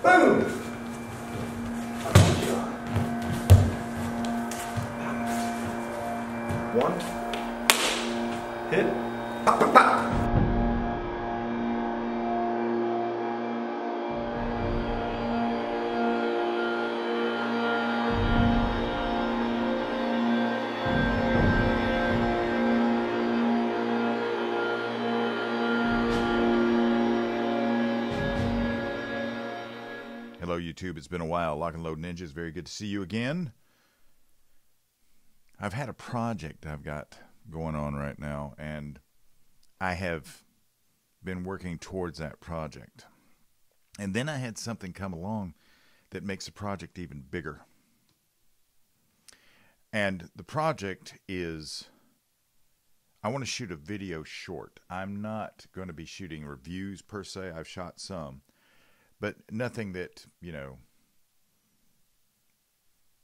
Boom! One. Hit. Pop, pop, pop. Hello YouTube, it's been a while. Lock and Load Ninjas, very good to see you again. I've had a project I've got going on right now, and I have been working towards that project. And then I had something come along that makes the project even bigger. And the project is, I want to shoot a video short. I'm not going to be shooting reviews per se. I've shot some, but nothing that, you know,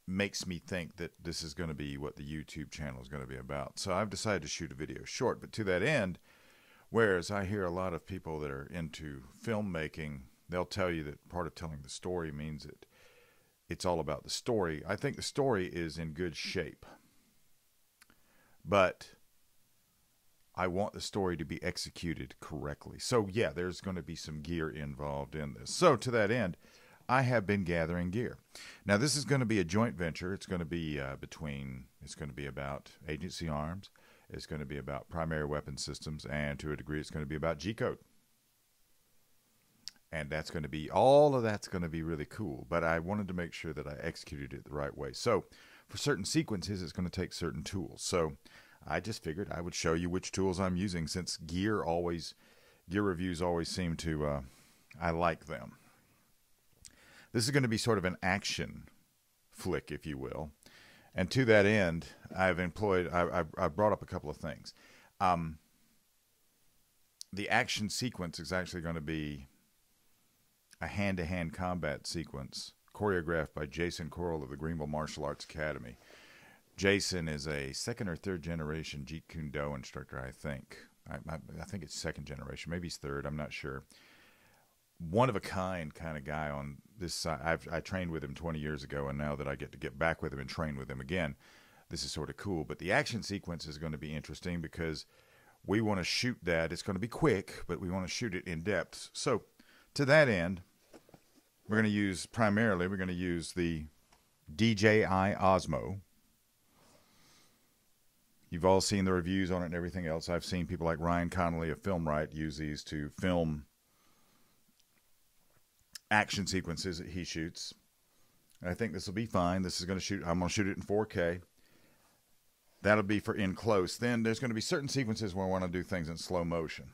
makes me think that this is going to be what the YouTube channel is going to be about. So I've decided to shoot a video short. But to that end, whereas I hear a lot of people that are into filmmaking, they'll tell you that part of telling the story means that it's all about the story. I think the story is in good shape, but I want the story to be executed correctly. So yeah, there's going to be some gear involved in this. So to that end, I have been gathering gear. Now this is going to be a joint venture. It's going to be it's going to be about agency arms. It's going to be about primary weapon systems, and to a degree it's going to be about G-code. And that's going to be, all of that's going to be really cool, but I wanted to make sure that I executed it the right way. So for certain sequences, it's going to take certain tools. So I just figured I would show you which tools I'm using, since gear reviews always seem to, I like them. This is going to be sort of an action flick, if you will. And to that end, I brought up a couple of things. The action sequence is actually going to be a hand-to-hand combat sequence choreographed by Jason Coral of the Greenville Martial Arts Academy. Jason is a second or third generation Jeet Kune Do instructor, I think. I think it's second generation. Maybe he's third. I'm not sure. One of a kind kind of guy on this side. I trained with him 20 years ago, and now that I get to get back with him and train with him again, this is sort of cool. But the action sequence is going to be interesting because we want to shoot that. It's going to be quick, but we want to shoot it in depth. So to that end, we're going to use the DJI Osmo. You've all seen the reviews on it and everything else. I've seen people like Ryan Connolly of FilmRight use these to film action sequences that he shoots. And I think this will be fine. This is going to shoot, I'm going to shoot it in 4K. That'll be for in close. Then there's going to be certain sequences where I want to do things in slow motion.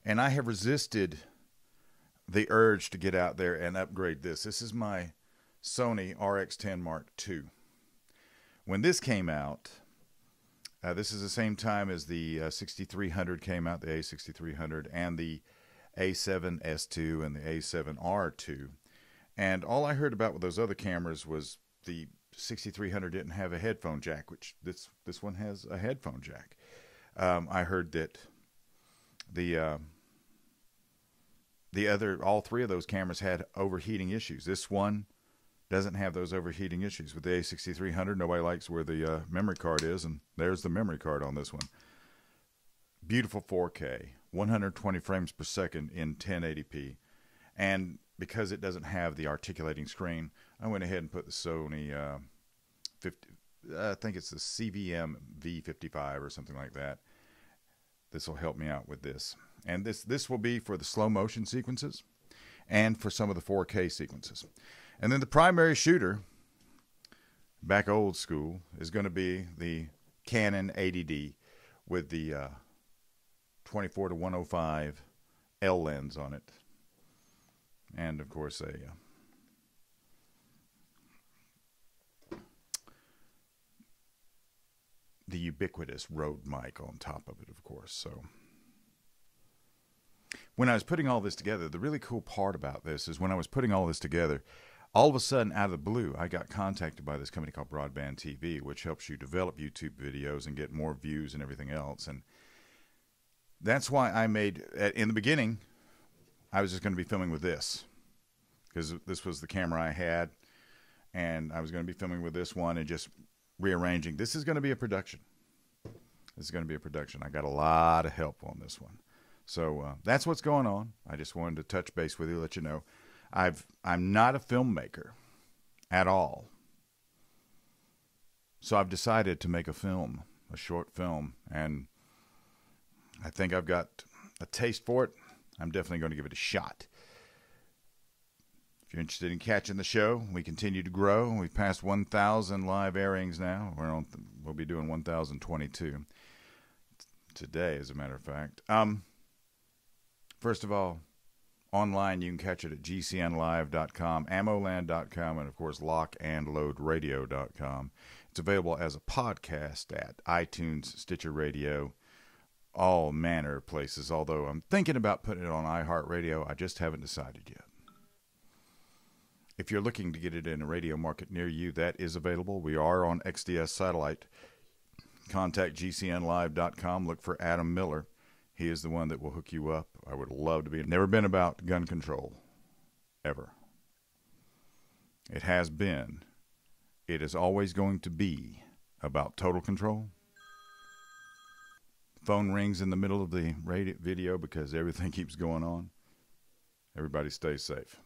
And I have resisted the urge to get out there and upgrade this. This is my Sony RX10 Mark II. When this came out, this is the same time as the 6300 came out, the A6300, and the A7S2 and the A7R2. And all I heard about with those other cameras was the 6300 didn't have a headphone jack, which this one has a headphone jack. I heard that all three of those cameras had overheating issues. This one doesn't have those overheating issues. With the A6300, nobody likes where the memory card is, and there's the memory card on this one. Beautiful 4K, 120 frames per second in 1080p. And because it doesn't have the articulating screen, I went ahead and put the Sony I think it's the CVM V55 or something like that. This will help me out with this. And this will be for the slow motion sequences and for some of the 4K sequences. And then the primary shooter, back old school, is going to be the Canon 80D with the 24-105 L lens on it. And of course the ubiquitous Rode mic on top of it, of course. So when I was putting all this together, the really cool part about this is when I was putting all this together, all of a sudden, out of the blue, I got contacted by this company called Broadband TV, which helps you develop YouTube videos and get more views and everything else. And that's why I made, in the beginning, I was just going to be filming with this. because this was the camera I had, and I was going to be filming with this one and just rearranging. This is going to be a production. This is going to be a production. I got a lot of help on this one. So that's what's going on. I just wanted to touch base with you, let you know. I'm not a filmmaker at all. So I've decided to make a film, a short film, and I think I've got a taste for it. I'm definitely going to give it a shot. If you're interested in catching the show, we continue to grow. We've passed 1,000 live airings now. We'll be doing 1,022 today, as a matter of fact. First of all, online you can catch it at gcnlive.com, ammoland.com, and of course lockandloadradio.com. It's available as a podcast at iTunes, Stitcher Radio, all manner of places, although I'm thinking about putting it on iHeartRadio. I just haven't decided yet. If you're looking to get it in a radio market near you, that is available. We are on XDS satellite. Contact gcnlive.com. Look for Adam Miller. He is the one that will hook you up. I would love to be. Never been about gun control. Ever. It has been. It is always going to be about total control. Phone rings in the middle of the video because everything keeps going on. Everybody stay safe.